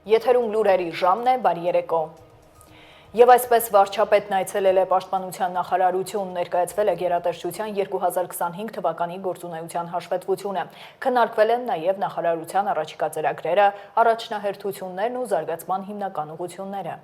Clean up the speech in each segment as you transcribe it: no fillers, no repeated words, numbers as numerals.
Եթերում լուրերի ժամն է, բարի երեկո։ Եվ այսպես վարչապետն այցելել է Պաշտպանության նախարարություն, ներկայացվել է գերատեսչության 2025 թվականի գործունեության հաշվետվությունը։ Քննարկվել են նաև նախարարության առաջիկա ծրագրերը, առաջնահերթություններն ու զարգացման հիմնական ուղղությունները։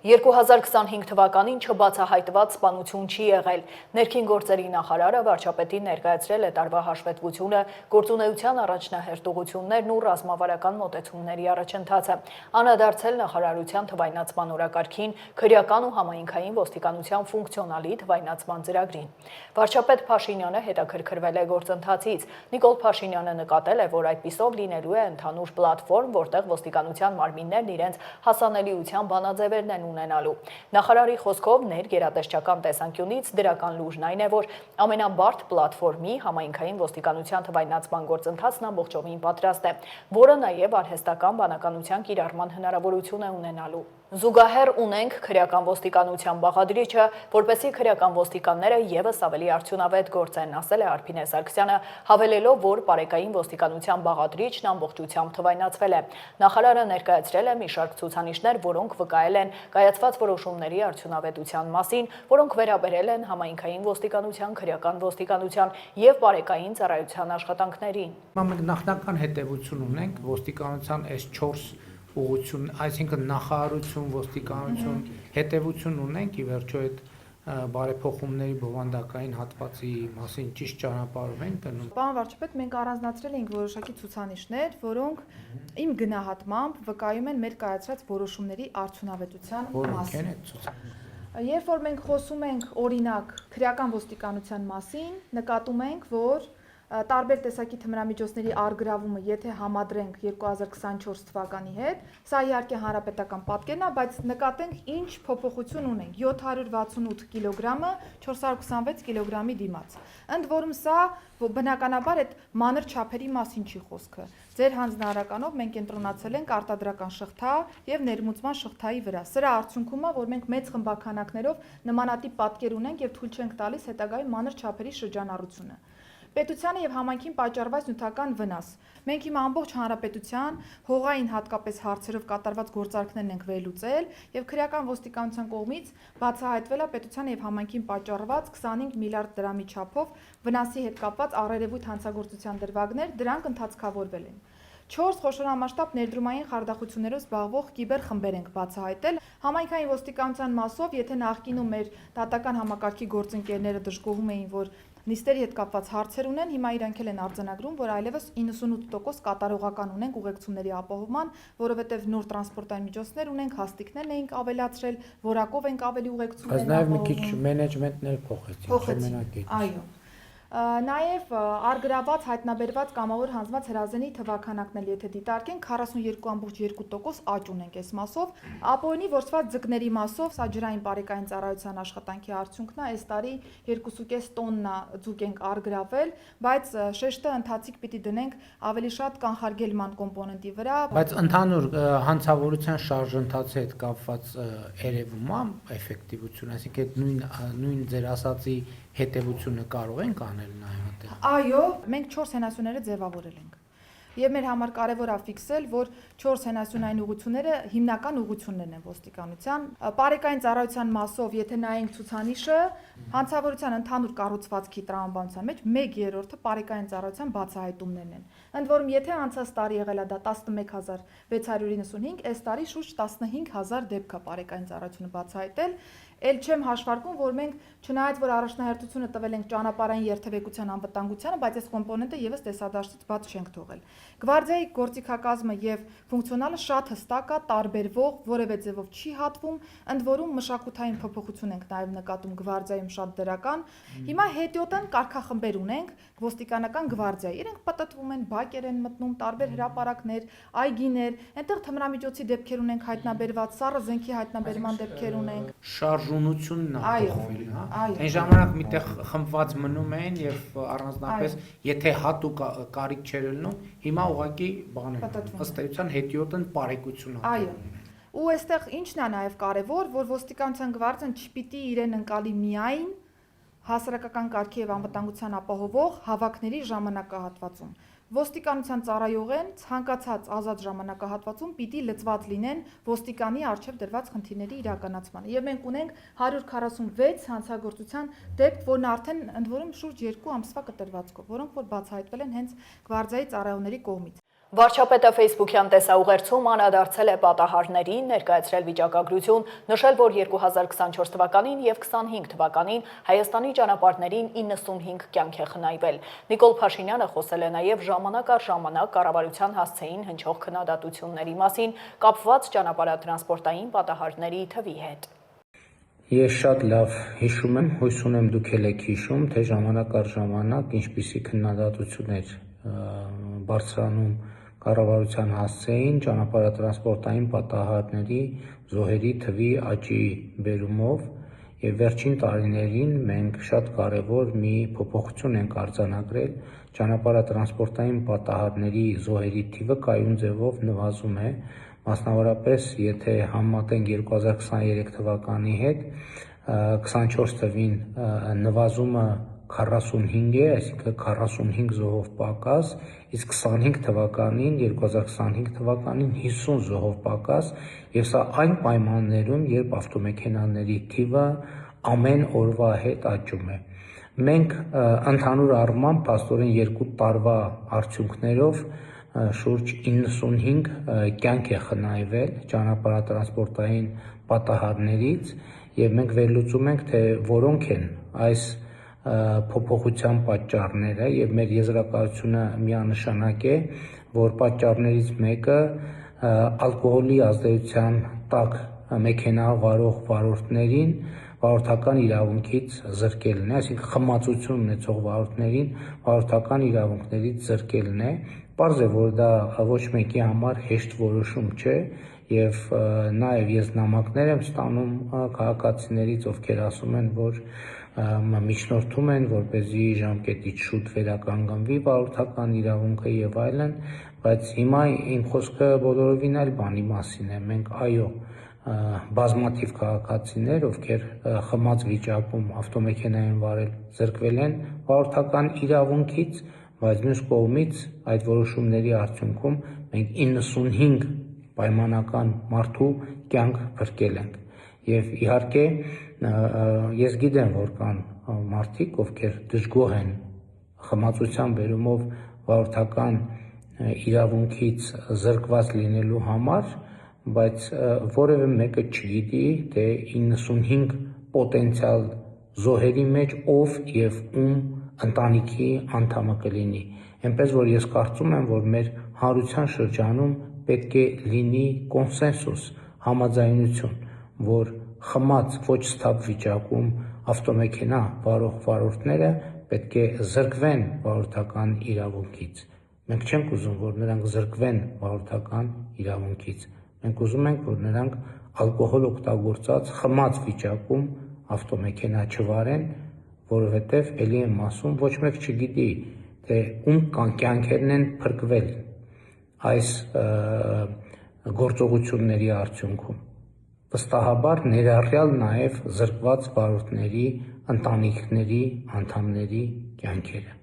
2025 թվականին չբացահայտված սպանություն չի եղել։ Ներքին գործերի նախարարը վարչապետին ներկայացրել է տարվա հաշվետվությունը, գործունեության առաջնահերթ ուղղություններն ու ռազմավարական մոտեցումների առաջընթացը, անդրադարձել նախարարության թվայնացման օրակարգին, քրեական ու համայնքային ոստիկանության ֆունկցիոնալի թվայնացման ծրագրին։ Վարչապետ Փաշինյանը հետաքրքրվել է գործընթացից։ Նիկոլ Փաշինյանը նկատել է, որ այդպիսով լինելու է ընդհանուր պլատֆորմ, որտեղ ոստիկանության մարմիններն իրենց հասանելիության բանաձևերն են ունենալու։ Նախարարի խոսքով ներգերատեսչական տեսանկյունից դրական լուրն այն է, որ ամենաբարդ պլատֆորմի համայնքային ոստիկանության թվայնացման գործընթացն ամբողջովին պատրաստ է, որը նաև արհեստական բանականության կիրառման հնարավորություն է ունենալու։ Զուգահեռ ունենք քրեական ոստիկանության բաղադրիչը, որպեսզի քրեական ոստիկանները ևս ավելի արդյունավետ գործեն, ասել է Արփինե Սարգսյանը, հավելելով, որ պարեկային ոստիկանության բաղադրիչն ամբողջությամբ թվայնացվել է։ Նախարարը ներկայացրել է մի շարք ցուցանիշներ, որոնք վկայել են կայացված որոշումների արդյունավետության մասին, որոնք վերաբերել են համայնքային ոստիկանության, քրեական ոստիկանության եւ պարեկային ծառայության աշխատանքներին։ Մենք նախնական հետևություն ունենք ոստիկանության այս 4 ուղղություն, այսինքն նախարարություն, ոստիկանություն, հետևություն ունենք, ի վերջո այդ բարեփոխումների բովանդակային հատվածի մասին ճիշտ ճանապարհով ենք գնում։ Պարոն վարչապետ, մենք առանձնացրել ենք որոշակի ցուցանիշներ, որոնք իմ գնահատմամբ վկայում են մեր կայացրած որոշումների արդյունավետության մասին։ Երբ որ մենք խոսում ենք օրինակ քրեական ոստիկանության մասին, նկատում ենք, որ տարբեր տեսակի թմրամիջոցների առգրավումը, եթե համադրենք 2024 թվականի հետ, սա իհարկե հանրապետական պատկերն է, բայց նկատենք ինչ փոփոխություն ունենք 768 կիլոգրամը 426 կիլոգրամի դիմաց։ Ընդ որում սա բնականաբար այդ մանր չափերի մասին չի խոսքը։ Ձեր հանձնարարականով մենք կենտրոնացել ենք արտադրական շղթա եւ ներմուծման շղթայի վրա։ Սրա արդյունքում է, որ մենք մեծ խմբականակներով նմանատիպ պատկեր ունենք եւ թույլ չենք տալիս հետագայում մանր չափերի շրջանառությունը։ Պետությանը եւ համայնքին պատճառված նյութական վնաս։ Մենք հիմա ամբողջ հանրապետության հողային հատկապես հարցերով կատարված գործարքներն ենք վերլուծել եւ քրեական ոստիկանության կողմից բացահայտվել է պետությանը եւ համայնքին պատճառված 25 միլիարդ դրամի չափով վնասի հետ կապված առերևույթ հանցագործության դրվագներ, դրանք ընդհանցքավորվել են։ 4 խոշորամասշտաբ ներդրումային խարդախություններով զբաղվող կիբերխմբեր ենք բացահայտել։ Համայնքային ոստիկանության մասով, եթե նախկինում մեր դատական համակարգի գործընկերները դժգոհում էին, որ նիստերի հետ կապված հարցեր ունեն, հիմա իրանք են արձանագրում, որ այլևս 98% կատարողական ունենք ուղեկցումների ապահովման, որովհետև նոր տրանսպորտային միջոցներ ունենք, հաստիկներ ենք ավելացրել, որակով ենք ավելի ուղեկցումներ ապահովում։ Բայց նաև մի քիչ մենեջմենտն էլ փոխեցին, այո։ Նաև առգրաված հայտնաբերված կամավոր հանձնված հրազենի թվաքանակն էլ եթե դիտարկենք 42.2% աճ ունենք այս մասով, ապօրինի ворցված ձկների մասով, սա ջրային պարեկային ծառայության աշխատանքի արդյունքն է, այս տարի 2.5 տոննա ձուկ ենք առգրավել, բայց շեշտը ընթացիկ պիտի դնենք ավելի շատ կանխարգելման կոմպոնենտի վրա։ Բայց ընդհանուր հանցավորության շարժընթացի հետ կապված երևում է էֆեկտիվություն, այսինքն նույն ձեր ասացի հետևությունը կարող ենք անել նաև այդտեղ։ Այո, մենք 4 հենասյուները ձևավորել ենք։ Եվ մեր համար կարևոր է ֆիքսել, որ 4 հենասյունային ուղղությունները հիմնական ուղղություններն են ոստիկանության։ Պարեկային ծառայության մասով, եթե նայենք ցուցանիշը, հանցավորության ընդհանուր կառուցվածքի տրամաբանության մեջ 1/3-ը պարեկային ծառայության բացահայտումներն են։ Ընդ որում, եթե անցած տարի եղել է դա 11695, այս տարի շուրջ 15000 դեպք է պարեկային ծառայությունը բացահայտել։ Էլ չեմ հաշվարկում, որ մենք չնայած որ առաջնահերթությունը տվել ենք ճանապարհային երթևեկության անվտանգությանը, բայց այս կոմպոնենտը եւս տեսադաշտից բաց չենք թողել։ Գվարդիայի գործիքակազմը եւ ֆունկցիոնալը շատ հստակ է, տարբերվող, որևէ ձևով չի հատվում, ընդ որում մշակութային փոփոխություն ենք նաեւ նկատում գվարդիայում շատ դրական։ Հիմա հետիոտն կարգախմբեր ունենք, ոստիկանական գվարդիայի։ Իրենք պատտվում են, բակեր են մտնում, տարբեր հրապարակներ, այգիներ, այնտեղ թմրամիջոցի դեպքեր ունենք հայտնաբերված, սառը զենքի հայտնաբերման դեպքեր ունենք։ Շարժունությունն է փոխվել, հա։ Այն ժամանակ միտեղ խմբված մնում են եւ առանձնապես եթե հատուկ կարիք չեր ելնում, հիմա ուղղակի բան է, ըստ էության հետիոտն բարեկություն է։ Այո։ Ու այստեղ ինչն է նաեւ կարեւոր, որ ոստիկանության գվարդիան չպիտի իրեն ընկալի միայն հասարակական կարգի եւ անվտանգության ապահովող հավաքների ժամանակահատվածում, ոստիկանության ծառայողեն ցանկացած ազատ ժամանակահատվածում պիտի լծված լինեն ոստիկանի առջև դրված խնդիրների իրականացմանը։ Եվ մենք ունենք 146 հանցագործության դեպք, որն արդեն ընդ որում շուրջ 2 ամսվա կտրվածքով, որոնք որ բացահայտվել են հենց գվարդիայի ծառայողների կողմից։ Վարչապետը Facebook-յան տեսաուղերձում անդրադարձել է պատահարներին, ներկայացրել վիճակագրություն, նշել, որ 2024 թվականին եւ 25 թվականին Հայաստանի ճանապարհներին 95 կյանք է խնայվել։ Նիկոլ Փաշինյանը խոսել է նաեւ ժամանակ առ ժամանակ կառավարության հասցեին հնչող քննադատությունների մասին, կապված ճանապարհատրանսպորտային պատահարների թվի հետ։ Ես շատ լավ հիշում եմ, հույս ունեմ դուք էլ եք հիշում, թե ժամանակ առ ժամանակ ինչպիսի քննադատություններ բարձրանում կառավարության հասցեին ճանապարհատրանսպորտային պատահարների զոհերի թվի աճի բերումով եւ վերջին տարիներին մենք շատ կարեւոր մի փոփոխություն ենք արձանագրել ճանապարհատրանսպորտային պատահարների զոհերի թիվը կայուն ձևով նվազում է մասնավորապես եթե համեմատենք 2023 թվականի հետ 24 թվին նվազումը 45 է, այսինքն 45 զոհով պակաս, իսկ 25 թվականին, 2025 թվականին 50 զոհով պակաս, եւ սա այն պայմաններում, երբ ավտոմեքենաների թիվը ամեն օրվա հետ աճում է։ Մենք ընդհանուր առմամբ փաստորեն 2 տարվա արդյունքներով շուրջ 95 կյանք է խնայվել ճանապարհատրանսպորտային պատահարներից եւ մենք վերլուծում ենք, թե որոնք են այս փոփոխության պատճառները եւ մեր եզրակացությունը միանշանակ է, որ պատճառներից մեկը ալկոհոլի ազդեցության տակ մեքենա վարող վարորդներին վարորդական իրավունքից զրկելն է, այսինքն խմացություն ունեցող վարորդներին վարորդական իրավունքներից զրկելն է։ Պարզ է, որ դա ոչ մեկի համար հեշտ որոշում չէ եւ նաեւ ես նամակներ եմ ստանում քաղաքացիներից, ովքեր ասում են, որ միջնորդում են, որպեսզի ժամկետից շուտ վերականգնվի վարորդական իրավունքը եւ այլն, բայց հիմա իմ խոսքը բոլորովին այլ բանի մասին է։ Մենք այո, բազմաթիվ քաղաքացիներ, ովքեր խմած վիճակում ավտոմեքենա են վարել, զրկվել են վարորդական իրավունքից, բայց մյուս կողմից այդ որոշումների արդյունքում մենք 95 պայմանական մարդու կյանք փրկել ենք։ Եվ իհարկե ես գիտեմ, որ կան մարդիկ, ովքեր դժգոհ են խմացության բերումով վարորդական իրավունքից զրկված լինելու համար, բայց որևէ մեկը չգիտի, թե 95 պոտենցիալ զոհերի մեջ ով եւ ում ընտանիքի անդամը կլինի։ Այնպես որ ես կարծում եմ, որ մեր հանրության շրջանում պետք է լինի կոնսենսուս, համաձայնություն, որ խմած ոչ սթափ վիճակում ավտոմեքենա վարող վարորդները պետք է զրկվեն վարորդական իրավունքից։ Մենք չենք ուզում, որ նրանք զրկվեն վարորդական իրավունքից։ Մենք ուզում ենք, որ նրանք ալկոհոլ օգտագործած խմած վիճակում ավտոմեքենա չվարեն, որովհետև ելի եմ ասում, ոչ մեկ չգիտի, թե ում կյանքերն են փրկվել այս գործողությունների արդյունքում։ Վստահաբար ներառյալ նաև զրկված վարորդների ընտանիքների անդամների կյանքերը։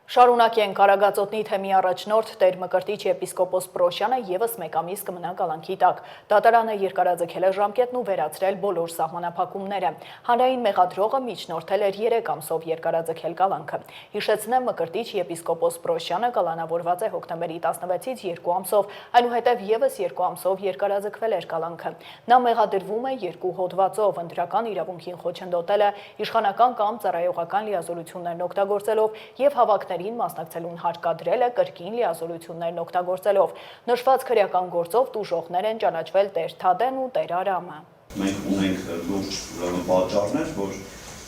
Շարունակենք Արագածոտնի թեմի առաջնորդ Տեր Մկրտիչ եպիսկոպոս Պրոշյանը եւս մեկ ամիս կմնա կալանքի տակ։ Դատարանը երկարաձգել է ժամկետն ու վերացրել բոլոր սահմանափակումները։ Հանրային մեղադրողը միջնորդել էր 3 ամսով երկարաձգել կալանքը։ Հիշեցնեմ, Մկրտիչ եպիսկոպոս Պրոշյանը կալանավորված է հոկտեմբերի 16-ից 2 ամսով, այնուհետև եւս 2 ամսով երկարաձգվել էր կալանքը։ Նա մեղադրվում է 2 հոդվածով՝ ընտրական իրավունքին խոչընդոտելը, իշխանական կամ ծառայողական լիազորություններն օգտագործելով եւ հավաքներին մասնակցելուն հարկադրելը կրկին լիազորություններն օգտագործելով։ Նշված քրեական գործով տուժողներ են ճանաչվել Տեր Թադեն ու Տեր Արամը։ Մենք ունենք լուրջ պատճառներ, որ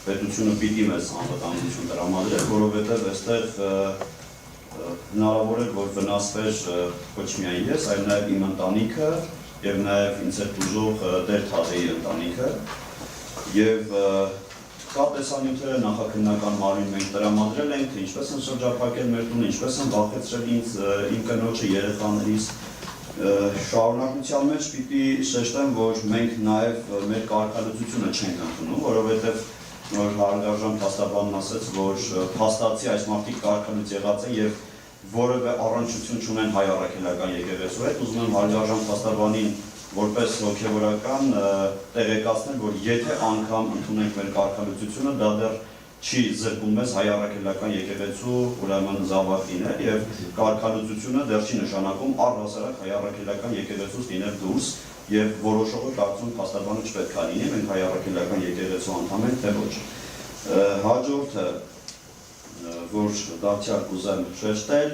պետությունը պիտի մեզ անվտանգություն տրամադրել, որովհետև այստեղ հնարավոր է, որ վնասվեր ոչ միայն ես, այլ նաև իմ ընտանիքը եւ նաև ինձ հետ տուժող Տեր Թադեի ընտանիքը եւ կա տեսանյութերը նախաքննական մարմին մենք տրամադրել ենք, թե ինչպես են շրջափակել մեր տունը, ինչպես են վախեցրել ինձ, իմ կնոջը, երեխաներիս։ Շարունակության մեջ պիտի շեշտեմ, որ մենք նաև մեր կարգալծությունը չենք ընդունում, որովհետև որ հարգարժան փաստաբանն ասաց, որ փաստացի այս մարդիկ կարգալուց եղած են եւ որևէ առնչություն չունեն հայ առաքելական եկեղեցու հետ, ուզում եմ հարգարժան փաստաբանին որպես հոգևորական տեղեկացնել, որ եթե անգամ ընդունենք մեր կարգալուծությունը, դա դեռ չի զրկում մեզ հայ առաքելական եկեղեցու ուրեմն զավակ լինել եւ կարգալուծությունը դեռ չի նշանակում առհասարակ հայ առաքելական եկեղեցուց լինել դուրս եւ որոշողը կարծում փաստաբանը չպետք է լինի, մենք հայ առաքելական եկեղեցու անդամ ենք, թե ոչ։ Հաջորդը, որ դարձյալ կուզեմ շեշտել,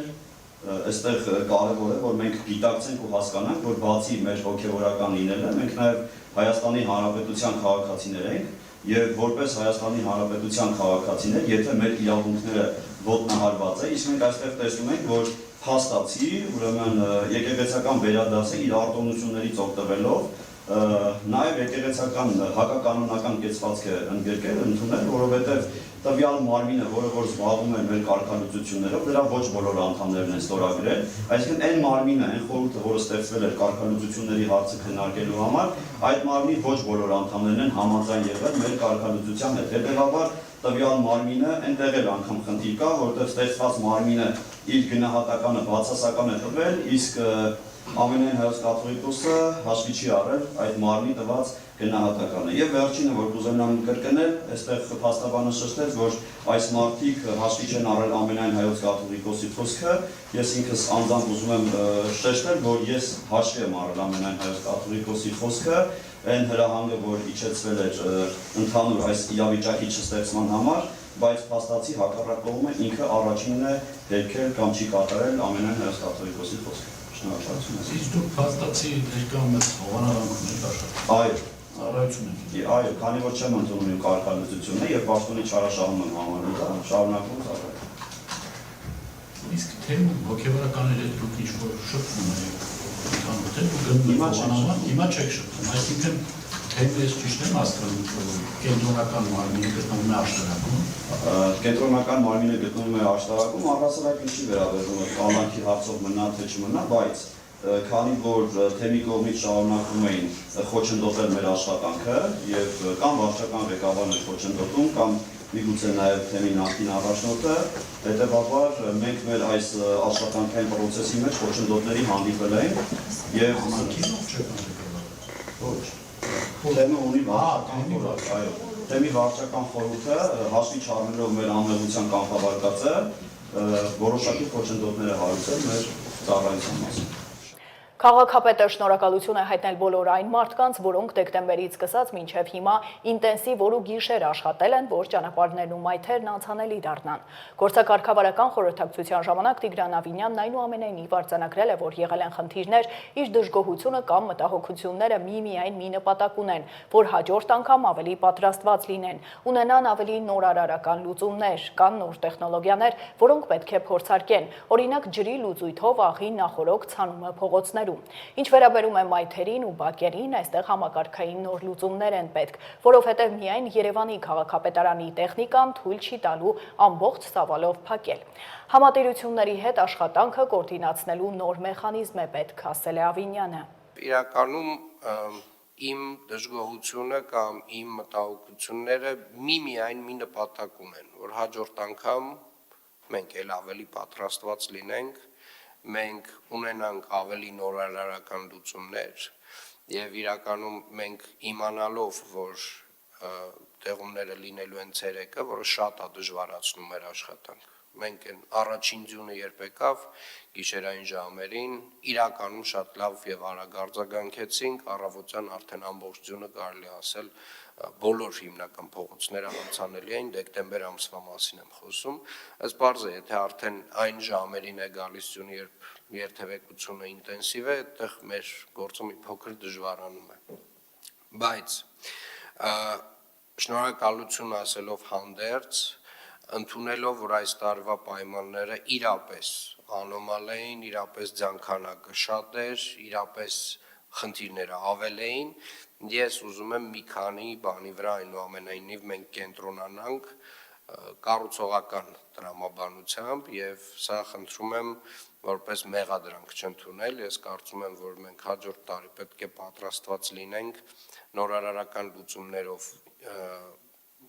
այստեղ կարևոր է, որ մենք գիտակցենք ու հասկանանք, որ բացի մեր հոգևորական լինելը, մենք նաեւ Հայաստանի Հանրապետության քաղաքացիներ ենք եւ որպես Հայաստանի Հանրապետության քաղաքացիներ, եթե մեր իրավունքները ոտնահարված է, իսկ մենք այստեղ տեսնում ենք, որ փաստացի, ուրեմն եկեղեցական վերադասը իր արտոնություններից օգտվելով նաև եկեղեցական հակականոնական կեցվածք է ընդգրկել, ընդունել, որովհետև տվյալ մարմինը, որը որ զբաղվում է մեր կարգալուծություններով, դրա ոչ բոլոր անդամներն են ստորագրել, այսինքն այն մարմինը, այն խորհուրդը, որը ստեղծվել էր կարգալուծությունների հարցը քննարկելու համար, այդ մարմնի ոչ բոլոր անդամներն են համաձայն եղել մեր կարգալուծության հետ։ Հետևաբար տվյալ մարմինը այնտեղ էլ անգամ խնդիր կա, որտեղ ստեղծված մարմինը իր գնահատականը բացասական է տվել, իսկ Ամենայն հայոց կաթողիկոսը հաշվի չի առել այդ մարմնի տված գնահատականը։ Եվ վերջինը, որ կուզենամ կրկնել, այստեղ փաստաբանը շեշտեց, որ այս մարդիկ հաշվի չեն առել ամենայն հայոց կաթողիկոսի խոսքը, ես ինքս անձամբ ուզում եմ շեշտել, որ ես հաշվի եմ առել ամենայն հայոց կաթողիկոսի խոսքը, այն հրահանգը, որ իջեցվել էր ընդհանուր այս իրավիճակի չստեղծման համար, բայց փաստացի հակառակ կողմը ինքը առաջինն է հերքել կամ չի կատարել ամենայն հայոց կաթողիկոսի խոսքը։ Իսկ դուք փաստացի ներկայում եք հովանավորանքում եք աշխատում։ Այո։ Ծառայություն եք։ Այո, քանի որ չեմ ընդունում իմ կարգալուծությունը եւ պաշտոնի չարաշահում եմ համարում դա, շարունակում ծառայել։ Իսկ թե հոգեվորականների հետ դուք ինչ-որ շփվում եք, ընդհանուր թե դուք գնում եք հովանավորան, հիմա չեք շփվում, այսինքն թե ես ճիշտ եմ հասկանում, կենտրոնական մարմինը գտնվում է աշտարակում։ Կենտրոնական մարմինը գտնվում է աշտարակում, առհասարակ ինչի վերաբերում է կալանքի հարցով մնա թե չմնա, բայց քանի որ թեմի կողմից շարունակում էին խոչընդոտել մեր աշխատանքը եւ կամ վարչական ղեկավարն է խոչընդոտում կամ միգուցե նաեւ թեմի նախկին առաջնորդը, հետեւաբար մենք մեր այս աշխատանքային process-ի մեջ խոչընդոտների հանդիպել ենք եւ ոչ թեմը ունի վարչական խորհուրդ, այո, թեմի վարչական խորհուրդը հաշվի չառնելով մեր անմեղության կանխավարկածը որոշակի խոչընդոտներ է հարուցել մեր ծառայության մասին։ Քաղաքապետը շնորհակալություն է հայտնել բոլոր այն մարդկանց, որոնք դեկտեմբերից սկսած մինչև հիմա ինտենսիվ օր ու գիշեր աշխատել են, որ ճանապարհներն ու մայթերն անցանելի դառնան։ Գործակարգավարական խորհրդակցության ժամանակ Տիգրան Ավինյանն այնուամենայնիվ արձանագրել է, որ եղել են խնդիրներ, իր դժգոհությունը կամ մտահոգությունները միմիայն մի նպատակ ունեն, որ հաջորդ անգամ ավելի պատրաստված լինեն, ունենան ավելի նորարարական լուծումներ, կան նոր տեխնոլոգիաներ, որոնք պետք է փորձարկեն, օրինակ ջրի լուծույթով աղի նախորոք ցանումը փողոցներում։ Ինչ վերաբերում է մայթերին ու բակերին, այստեղ համակարգային նոր լուծումներ են պետք, որովհետև միայն Երևանի քաղաքապետարանի տեխնիկան թույլ չի տալու ամբողջ ծավալով փակել։ Համատիրությունների հետ աշխատանքը կոորդինացնելու նոր մեխանիզմ է պետք, ասել է Ավինյանը։ Իրականում իմ դժգոհությունը կամ իմ մտահոգությունները միայն մի նպատակ ունեն, որ հաջորդ անգամ մենք էլ ավելի պատրաստված լինենք, մենք ունենանք ավելի նորարարական լուծումներ եւ իրականում մենք իմանալով, որ տեղումները լինելու են ցերեկը, որը շատ է դժվարացնում մեր աշխատանք։ Մենք այն առաջին ձյունը երբ եկավ գիշերային ժամերին իրականում շատ լավ եւ արագ արձագանքեցինք, առավոտյան արդեն ամբողջ ձյունը կարելի ասել բոլոր հիմնական փողոցները անցանելի են, դեկտեմբեր ամսվա մասին եմ խոսում, ըստ բարձ է, եթե արդեն այն ժամերին է գալիս ձյունը, երբ երթևեկությունը ինտենսիվ է, այդտեղ մեր գործը մի փոքր դժվարանում է։ Բայց շնորհակալություն ասելով հանդերձ, ընդունելով, որ այս տարվա պայմանները իրապես անոմալ էին, իրապես ձանքանակը շատ էր, իրապես խնդիրները ավել էին, ես ուզում եմ մի քանի բանի վրա այնուամենայնիվ մենք կենտրոնանանք կառուցողական տրամաբանությամբ եւ սա խնդրում եմ որպես մեղադրանք չընդունել, ես կարծում եմ, որ մենք հաջորդ տարի պետք է պատրաստված լինենք նորարարական լուծումներով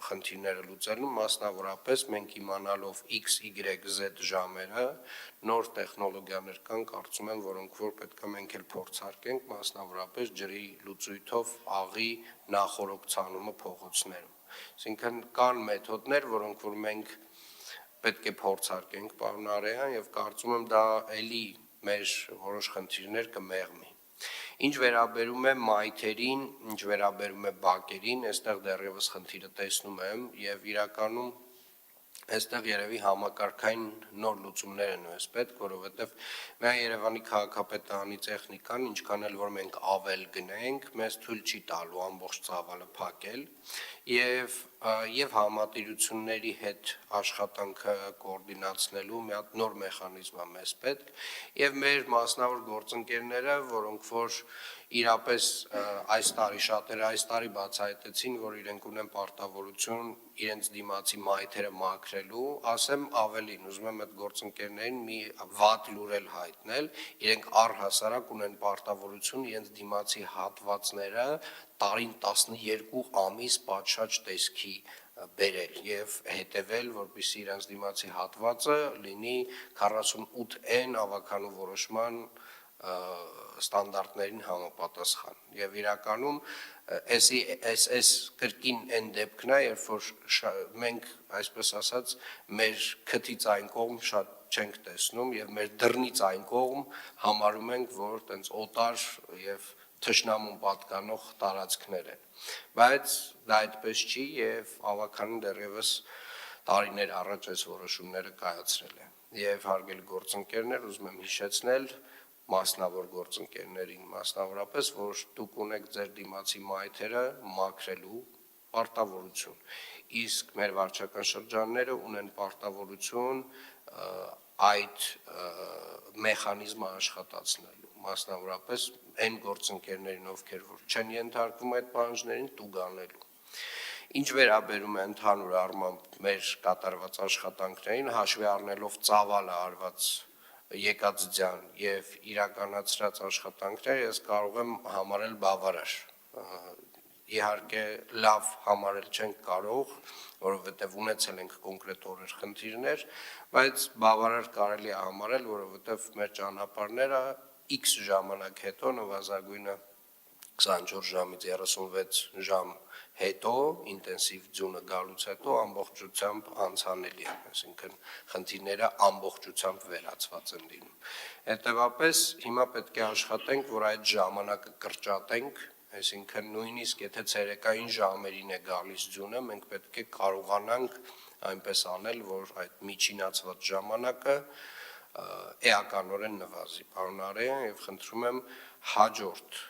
խնդիրները լուծելու, մասնավորապես մենք իմանալով X, Y, Z ժամերը, նոր տեխնոլոգիաներ կան, կարծում եմ, որոնք որ պետք է մենք էլ փորձարկենք, մասնավորապես ջրի լուծույթով աղի նախորոք ցանումը փողոցներում։ Այսինքն կան մեթոդներ, որոնք որ մենք պետք է փորձարկենք, պարոն Արեյան, եւ կարծում եմ դա էլի մեր որոշ խնդիրներ կմեղմի։ Ինչ վերաբերում է մայթերին, ինչ վերաբերում է բակերին, այստեղ դեռևս խնդիրը տեսնում եմ եւ իրականում այստեղ երևի համակարգային նոր լուծումներ են ույս պետք, որովհետեւ միայն Երևանի քաղաքապետարանի տեխնիկան, ինչքան էլ որ մենք ավել գնենք, մեզ թույլ չի տալու ամբողջ ծավալը փակել եւ համատիրությունների հետ աշխատանքը կոորդինացնելու մի հատ նոր մեխանիզմ է մեզ պետք եւ մեր մասնավոր գործընկերները, որոնք որ իրապես այս տարի շատերը այս տարի բացահայտեցին, որ իրենք ունեն պարտավորություն իրենց դիմացի մայթերը մաքրելու, ասեմ ավելին, ուզում եմ այդ գործընկերներին մի վատ լուրել հայտնել, իրենք առհասարակ ունեն պարտավորություն իրենց դիմացի հատվածները տարին 12 ամիս պատշաճ տեսքի բերել եւ հետեւել, որպեսզի իրենց դիմացի հատվածը լինի 48N ավականու որոշման ստանդարտներին համապատասխան եւ իրականում այս կրկին այն դեպքն է, երբ որ մենք այսպես ասած մեր քթից այն կողմ շատ չենք տեսնում եւ մեր դռնից այն կողմ համարում ենք, որ տենց օտար եւ թշնամուն պատկանող տարածքներ են, բայց դա այդպես չի եւ ավականին դեռևս տարիներ առաջ այս որոշումները կայացրել են եւ հարգելի գործընկերներ, ուզում եմ հիշեցնել մասնավոր գործընկերներին, մասնավորապես, որ դուք ունեք ձեր դիմացի մայթերը մաքրելու պարտավորություն, իսկ մեր վարչական շրջանները ունեն պարտավորություն այդ մեխանիզմը աշխատացնելու, մասնավորապես այն գործընկերներին, ովքեր որ չեն ենթարկվում այդ պահանջներին, տուգանելու։ Ինչ վերաբերում է ընդհանուր առմամբ մեր կատարված աշխատանքներին, հաշվի առնելով ծավալը արված եկած ձյան եւ իրականացրած աշխատանքներ ես կարող եմ համարել բավարար։ Իհարկե լավ համարել չենք կարող, որովհետեւ ունեցել ենք կոնկրետ օրեր խնդիրներ, բայց բավարար կարելի է համարել, որովհետեւ մեր ճանապարհները X ժամանակ հետո նվազագույնը 24 ժամից 36 ժամ հետո ինտենսիվ ձյունը գալուց հետո ամբողջությամբ անցանելի է, այսինքն խնդիրները ամբողջությամբ վերացված են լինում։ Հետևաբար հիմա պետք է աշխատենք, որ այդ ժամանակը կրճատենք, այսինքն նույնիսկ եթե ցերեկային ժամերին է գալիս ձյունը, մենք պետք է կարողանանք այնպես անել, որ այդ միջինացված ժամանակը էականորեն նվազի։ Պարոն Արեյան, եւ խնդրում եմ հաջորդ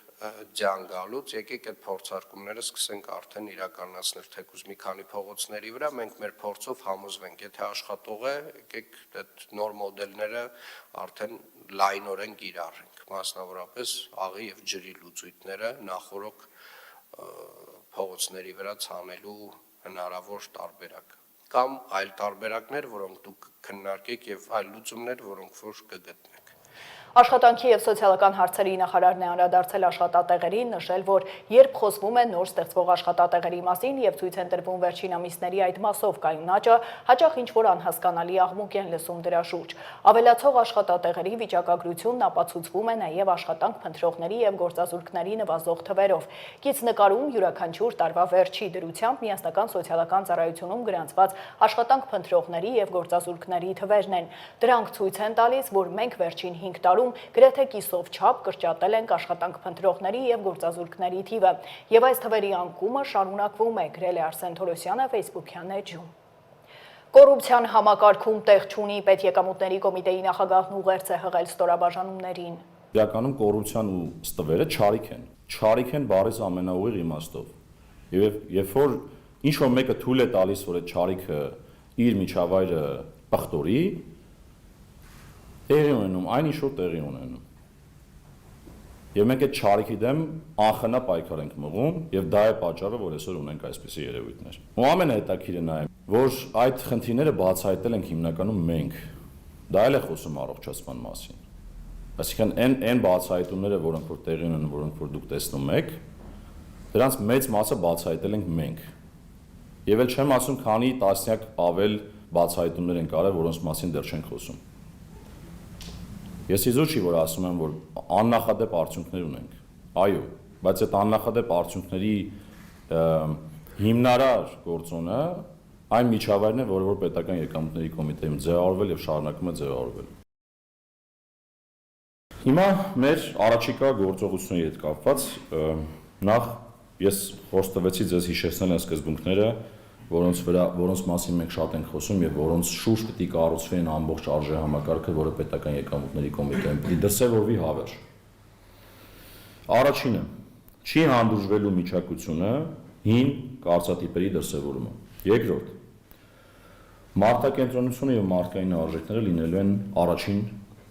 ձյան գալուց եկեք այդ փորձարկումները սկսենք արդեն իրականացնել թեկուզ մի քանի փողոցների վրա, մենք մեր փորձով համոզվենք, եթե աշխատող է, եկեք այդ նոր մոդելները արդեն լայնորեն կիրառենք, մասնավորապես աղի եւ ջրի լուծույթները նախորոք փողոցների վրա ցանելու հնարավոր տարբերակ կամ այլ տարբերակներ, որոնք դուք քննարկեք եւ այլ լուծումներ, որոնք որ կգտնեք։ Աշխատանքի եւ սոցիալական հարցերի նախարարն է անդրադարձել աշխատատեղերին, նշել, որ երբ խոսվում է նոր ստեղծվող աշխատատեղերի մասին եւ ցույց են տրվում վերջին ամիսների այդ մասով կայուն աճը, հաճախ ինչ-որ անհասկանալի աղմուկ են լսում դրա շուրջ։ Ավելացող աշխատատեղերի վիճակագրությունն ապացուցվում է նաեւ աշխատանք փնտրողների եւ գործազուրկների նվազող թվերով։ Կից նկարում յուրաքանչյուր տարվա վերջի դրությամբ միասնական սոցիալական ծառայությունում գրանցված աշխատանք փնտրողների եւ գործազուրկների թվերն են։ Դրանք ցույց են տալիս, որ մենք վերջին 5 տարում գրեթե կիսով չափ կրճատել ենք աշխատանք փնտրողների եւ գործազուրկների թիվը, եւ այս թվերի անկումը շարունակվում է, գրել է Արսեն Թորոսյանը Facebook-յան էջում։ Կոռուպցիան համակարգում տեղ չունի, պետեկամուտների կոմիտեի նախագահն ուղերձ է հղել ստորաբաժանումներին։ Իրականում կոռուպցիան ու ստվերը չարիք են բառից ամենաուղիղ իմաստով։ Եվ երբ որ ինչ որ մեկը թույլ է տալիս, որ այդ չարիքը իր միջավայրը պղտորի, տեղի ունենում, այն ինչ որ տեղի ունենում։ Եվ մենք այդ չարիքի դեմ անխնա պայքար ենք մղում, եւ դա է պատճառը, որ այսօր ունենք այսպիսի երևույթներ։ Ու ամենահետաքրքիրը նա է, որ այդ խնդիրները բացահայտել ենք հիմնականում մենք։ Դա էլ է խոսում առողջացման մասին։ Այսինքն այն բացահայտումները, որոնք որ տեղի ունեն, որոնք որ դուք տեսնում եք, դրանց մեծ մասը բացահայտել ենք մենք։ Եվ էլ չեմ ասում, քանի տասնյակ ավել բացահայտումներ են կարել, որոնց մասին դեռ չենք խոսում։ Ես իզուր չի, որ ասում եմ, որ աննախադեպ արդյունքներ ունենք։ Այո, բայց այդ աննախադեպ արդյունքների հիմնարար գործոնը այն միջավայրն է, որը որ պետական եկամուտների կոմիտեում ձևավորվել եւ շարունակում է ձևավորվել։ Հիմա մեր առաջիկա գործողությունների հետ կապված նախ ես խոստովեցի ձեզ հիշեցնել են սկզբունքները, որոնց մասին մենք շատ ենք խոսում եւ որոնց շուրջ պիտի կառուցվի այն ամբողջ արժե համակարգը, որը պետական եկամուտների կոմիտեում պիտի դրսևորվի հավերժ։ Առաջինը՝ չի հանդուրժվելու միջակցությունը հին կարծրատիպերի դրսևորումը։ Երկրորդ՝ մարդակենտրոնությունը եւ մարդկային արժեքները լինելու են առաջին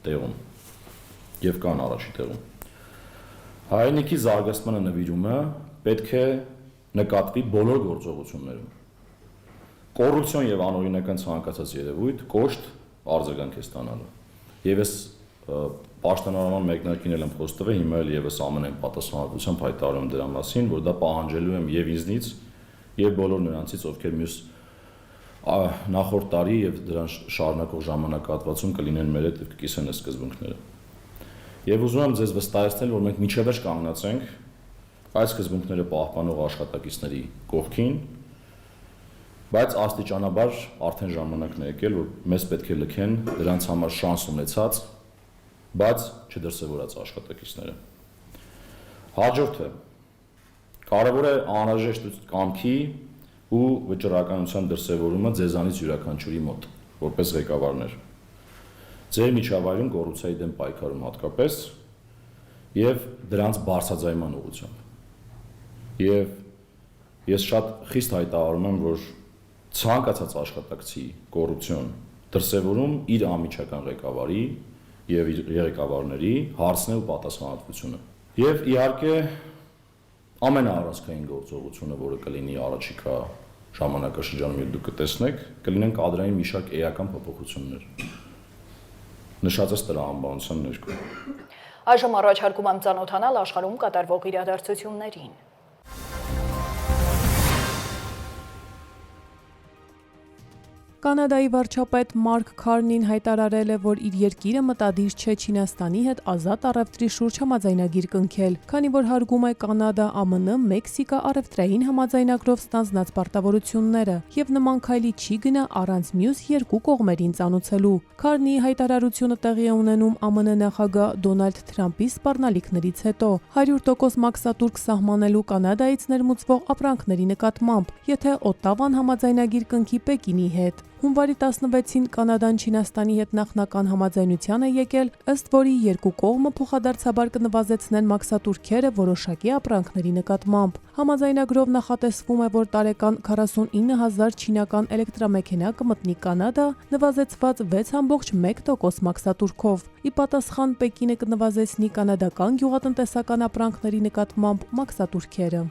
տեղում եւ կան առաջին տեղում։ Հայրենիքի զարգացմանը նվիրումը պետք է նկատվի բոլոր գործողություններում։ Կոռուպցիոն եւ անօրինական ցանկացած երևույթ կոշտ արձագանք է ստանալու։ Եվ ես պաշտոնական մեկնարկին եմ խոստովել, հիմա էլ եւս ամենայն պատասխանատվությամբ հայտարարում դրա մասին, որ դա պահանջելու եմ եւ ինձնից եւ բոլոր նրանցից, ովքեր մյուս նախորդ տարի եւ դրան շարունակող ժամանակահատվածում կլինեն մեր հետ եւ կկիսեն այս սկզբունքները։ Եվ ուզում եմ ձեզ վստահեցնել, որ մենք միջևեր կանգնած ենք այս սկզբունքները պահպանող աշխատակիցների կողքին, բայց աստիճանաբար արդեն ժամանակն է եկել, որ մեզ պետք է լքեն դրանց համար շանս ունեցած, բայց չդրսևորած աշխատակիցները։ Հաջորդը կարևոր է անհրաժեշտ կամքի ու վճռականության դրսևորումը ձեզանից յուրաքանչյուրի մոտ, որպես ղեկավարներ։ Ձեր միջավայրում կոռուպցիայի դեմ պայքարում հատկապես եւ դրանց բարձրաձայնման ուղղությամբ։ Եվ ես շատ խիստ հայտարարում եմ, որ ցանկացած աշխատակցի կոռուպցիոն դրսևորում իր անմիջական ղեկավարի եւ իր ղեկավարների հարցն ու պատասխանատվությունը։ Եվ իհարկե ամենաառանցքային գործողությունը, որը կլինի առաջիկա ժամանակաշրջանում, եւ դուք կտեսնեք, կլինեն կադրային մի շարք էական փոփոխություններ։ Նշածս տրամաբանության ներքո։ Այժմ առաջարկում եմ ծանոթանալ աշխարհում կատարվող իրադարձություններին։ Կանադայի վարչապետ Մարկ Քարնին հայտարարել է, որ իր երկիրը մտադիր չէ Չինաստանի հետ ազատ առևտրի շուրջ համաձայնագիր կնքել, քանի որ հարգում է Կանադա, ԱՄՆ, Մեքսիկա առևտրային համաձայնագրով ստանձնած պարտավորությունները եւ նման քայլի չի գնա առանց մյուս երկու կողմերին ծանոթելու։ Քարնիի հայտարարությունը տեղի է ունենում ԱՄՆ նախագահ Դոնալդ Թրամփի սպառնալիքներից հետո 100% մաքսատուրք սահմանելու Կանադայից ներմուծվող ապրանքների նկատմամբ, եթե Օտավան համաձայնագիր կնքի Պեկինի հետ։ Հունվարի 16-ին Կանադան Չինաստանի հետ նախնական համաձայնության է եկել, ըստ որի երկու կողմը փոխադարձաբար կնվազեցնեն մաքսատուրքերը որոշակի ապրանքների նկատմամբ։ Համաձայնագրով նախատեսվում է, որ տարեկան 49,000 չինական էլեկտրամեքենա կմտնի Կանադա, նվազեցված 6,1% մաքսատուրքով։ Ի պատասխան Պեկինը կնվազեցնի կանադական գյուղատնտեսական ապրանքների նկատմամբ մաքսատուրքերը։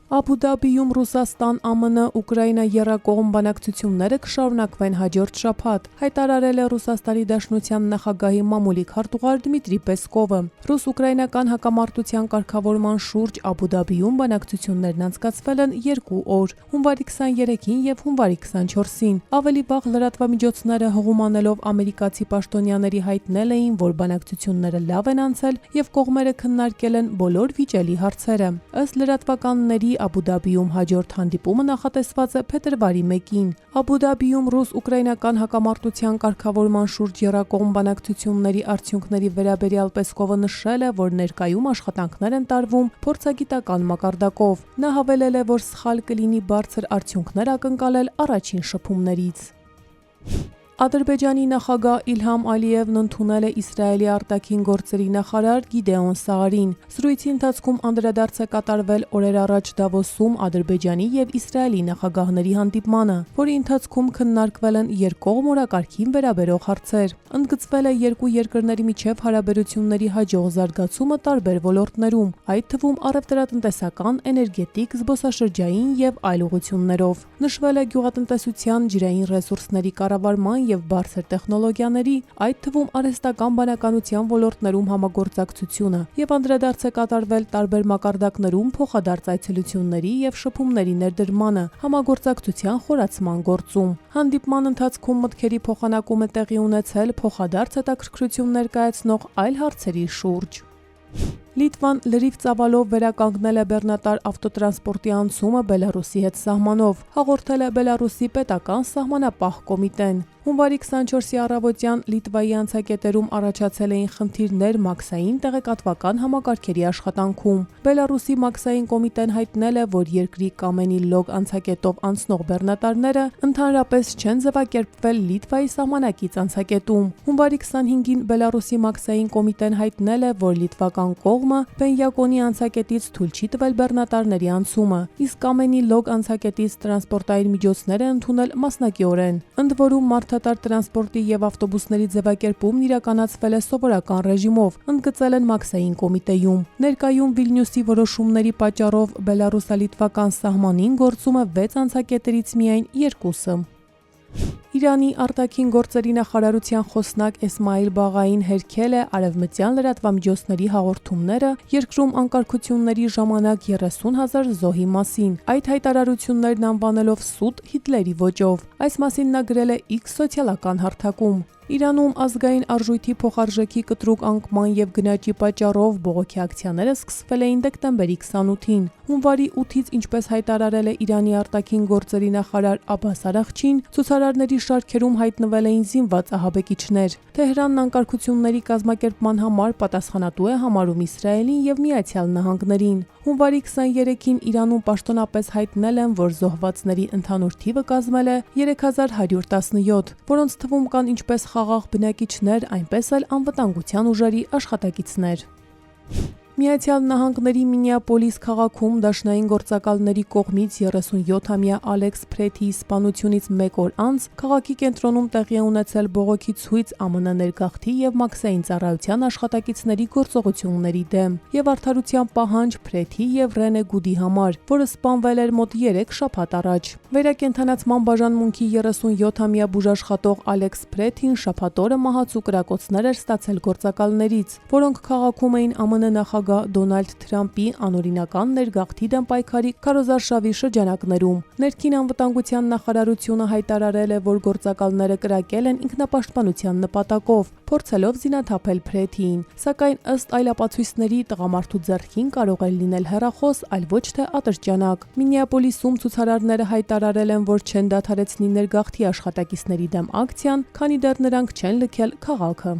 Աբու Դաբիում Ռուսաստան, ԱՄՆ, Ուկրաինա եռակողմ բանակցությունները կշարունակվեն հաջորդ շաբաթ, հայտարարել է Ռուսաստանի Դաշնության նախագահի մամուլիկ հարտուղար Դմիտրի Պեսկովը։ Ռուս-ուկրաինական հակամարտության կարգավորման շուրջ Աբու Դաբիում բանակցություններն անցկացվել են 2 օր՝ հունվարի 23-ին եւ հունվարի 24-ին։ Ավելի վաղ լրատվամիջոցները հղում անելով ամերիկացի պաշտոնյաների հայտնել էին, որ բանակցությունները լավ են անցել եւ կողմերը քննարկել են բոլոր վիճելի հարցերը։ Ըստ լրատվականների Աբու Դաբիում հաջորդ հանդիպումը նախատեսված է փետրվարի 1-ին։ Աբու Դաբիում ռուս-ուկրաինական հակամարտության կարգավորման շուրջ եռակողմ բանակցությունների արդյունքների վերաբերյալ Պեսկովը նշել է, որ ներկայում աշխատանքներ են տարվում փորձագիտական մակարդակով։ Նա հավելել է, որ սխալ կլինի բարձր արդյունքներ ակնկալել առաջին շփումներից։ Ադրբեջանի նախագահ Իլհամ Ալիևն ընդունել է Իսրայելի արտաքին գործերի նախարար Գիդեոն Սաարին։ Զրույցի ընթացքում անդրադարձ է կատարվել օրեր առաջ Դավոսում Ադրբեջանի եւ Իսրայելի նախագահների հանդիպմանը, որի ընթացքում քննարկվել են երկկողմ օրակարգին վերաբերող հարցեր։ Ընդգծվել է երկու երկրների միջև հարաբերությունների հաջող զարգացումը տարբեր ոլորտներում, այդ թվում առևտրատնտեսական, էներգետիկ, զբոսաշրջային եւ այլ ուղղություններով։ Նշվել է գյուղատնտեսության, ջրային ռեսուրսների կառավարման եւ բարձր տեխնոլոգիաների, այդ թվում արհեստական բանականության ոլորտներում համագործակցությունը եւ անդրադարձ է կատարվել տարբեր մակարդակներում փոխադարձ այցելությունների եւ շփումների ներդրմանը համագործակցության խորացման գործում։ Հանդիպման ընթացքում մտքերի փոխանակում է տեղի ունեցել փոխադարձ հետաքրքրություն ներկայացնող այլ հարցերի շուրջ։ Լիտվան լրիվ ծավալով վերականգնել է բեռնատար ավտոտրանսպորտի անցումը Բելարուսի հետ սահմանով, հաղորդել է Բելարուսի պետական սահմանապահ կոմիտեն։ Հունվարի 24-ի առավոտյան Լիտվայի անցակետերում առաջացել էին խնդիրներ մաքսային տեղեկատվական համակարգերի աշխատանքում։ Բելարուսի մաքսային կոմիտեն հայտնել է, որ երկրի Կամենի լոգ անցակետով անցնող բեռնատարները ընդհանրապես չեն ձևակերպվել Լիտվայի սահմանակից անցակետում։ Հունվարի 25-ին Բելարուսի մաքսային կոմիտեն հայտնել է, որ լիտվական կողմը Պենյակոնի անցակետից թույլ չի տվել բեռնատարների անցումը, իսկ Կամենի լոգ անցակետից տրանսպորտային միջոցներ է ընդունել մասնակիորեն։ Ընդ որում մարդատար տրանսպորտի եւ ավտոբուսների ձևակերպումն իրականացվել է սովորական ռեժիմով, ընդգծել են մաքսային կոմիտեում։ Ներկայում Վիլնյուսի որոշումների պատճառով բելարուսա-լիտվական սահմանին գործում է 6 անցակետերից միայն 2-ը։ Իրանի արտաքին գործերի նախարարության խոսնակ Էսմայիլ Բաղային հերքել է արևմտյան լրատվամիջոցների հաղորդումները երկրում անկարգությունների ժամանակ 30,000 զոհի մասին։ Այդ հայտարարություններն անվանելով սուտ Հիտլերի ոճով։ Այս մասին նա գրել է X սոցիալական հարթակում։ Իրանում ազգային արժույթի փոխարժեքի կտրուկ անկման եւ գնաճի պատճառով բողոքի ակցիաները սկսվել էին դեկտեմբերի 28-ին։ Հունվարի 8-ից, ինչպես հայտարարել է Իրանի արտաքին գործերի նախարար Աբբաս Արաղչին, ցուցարարների շարքերում հայտնվել էին զինված ահաբեկիչներ։ Թեհրանն անկարգությունների կազմակերպման համար պատասխանատու է համարում Իսրայելին եւ Միացյալ Նահանգներին։ Հունվարի 23-ին Իրանում պաշտոնապես հայտնել են, որ զոհվածների ընդհանուր թիվը կազմել է 3117, որոնց թվում կան ինչպես խաղաղ բնակիչներ, այնպես էլ անվտանգության ուժերի աշխատակիցներ։ Միացյալ Նահանգների Մինեապոլիս քաղաքում դաշնային գործակալների կողմից 37-ամյա Ալեքս Փրեթիի սպանությունից 1 օր անց քաղաքի կենտրոնում տեղի է ունեցել բողոքի ցույց ԱՄՆ ներգաղթի եւ մաքսային ծառայության աշխատակիցների գործողությունների դեմ եւ արդարության պահանջ Փրեթի եւ Ռենե Գուդի համար, որը սպանվել էր մոտ 3 շաբաթ առաջ։ Վերակենդանացման բաժանմունքի 37-ամյա բուժաշխատող Ալեքս Փրեթին շաբաթ օրը մահացու կրակոցներ էր ստացել գործակալներից, որոնք քաղաքում էին ԱՄՆ նախագահ Դոնալդ Թրամփի անօրինական ներգաղթի դեմ պայքարի քարոզարշավի շրջանակներում։ Ներքին անվտանգության նախարարությունը հայտարարել է, որ գործակալները կրակել են ինքնապաշտպանության նպատակով, փորձելով զինաթափել Փրեթիին, սակայն ըստ այլապացույցների տղամարդու ձեռքին կարող է լինել հեռախոս, այլ ոչ թե ատրճանակ։ Մինեապոլիսում ցուցարարները հայտարարել են, որ չեն դադարեցնի ներգաղթի աշխատակիցների դեմ ակցիան, քանի դեռ նրանք չեն լքել քաղաքը։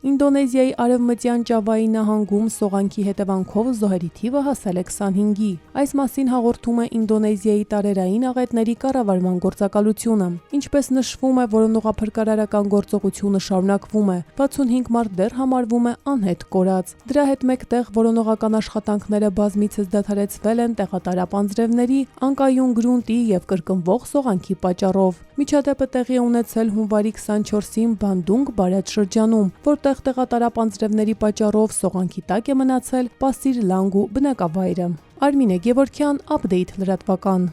Ինդոնեզիայի արևմտյան Ճավայի նահանգում սողանքի հետևանքով զոհերի թիվը հասել է 25-ի։ Այս մասին հաղորդում է Ինդոնեզիայի տարերային աղետների կառավարման գործակալությունը։ Ինչպես նշվում է, որոնողափրկարարական գործողությունը շարունակվում է։ 65 մարդ դեռ համարվում է անհետ կորած։ Դրա հետ մեկտեղ որոնողական աշխատանքները բազմիցս դադարեցվել են տեղատարապ անձրևների, անկայուն գրունտի եւ կրկնվող սողանքի պատճառով։ Միջադեպը տեղի է ունեցել հունվարի 24-ին Բանդունգ Բարետ շրջանում, որտեղ տեղատարապ անձրևների պատճառով սողանքի տակ է մնացել Պասիր Լանգու բնակավայրը։ Արմինե Գևորգյան, Update լրատվական։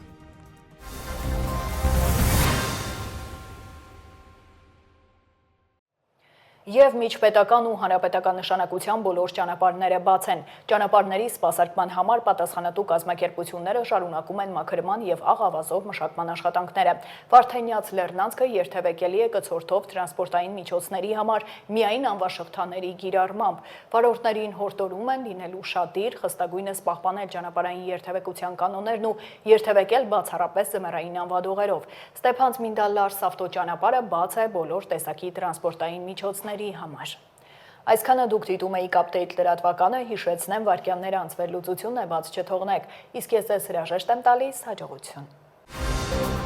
Եվ միջպետական ու հանրապետական նշանակության բոլոր ճանապարհները բաց են։ Ճանապարհների սպասարկման համար պատասխանատու կազմակերպությունները շարունակում են մաքրման եւ աղավազով մշակման աշխատանքները։ Վարդենյաց Լեռնանցքը երթևեկելի է կցորդով տրանսպորտային միջոցների համար միայն անվաշղթաների գիրառմամբ։ Վարորդներին հորդորում են լինելու շատիր, խստագույնս պահպանել ճանապարհային երթևեկության կանոններն ու երթևեկել բացառապես զմռային անվադողերով։ Ստեփան-Ցմինդա-Լարս ավտոճանապարհը բաց է բոլոր տեսակի տրանսպորտային միջոցների համար։ Այսքանը դուք դիտում եք Update լրատվականը, հիշեցնեմ վարքյանները անց վերլուծությունն է բաց չթողնեք, իսկ ես ձեզ հրաժեշտ եմ տալիս, հաջողություն։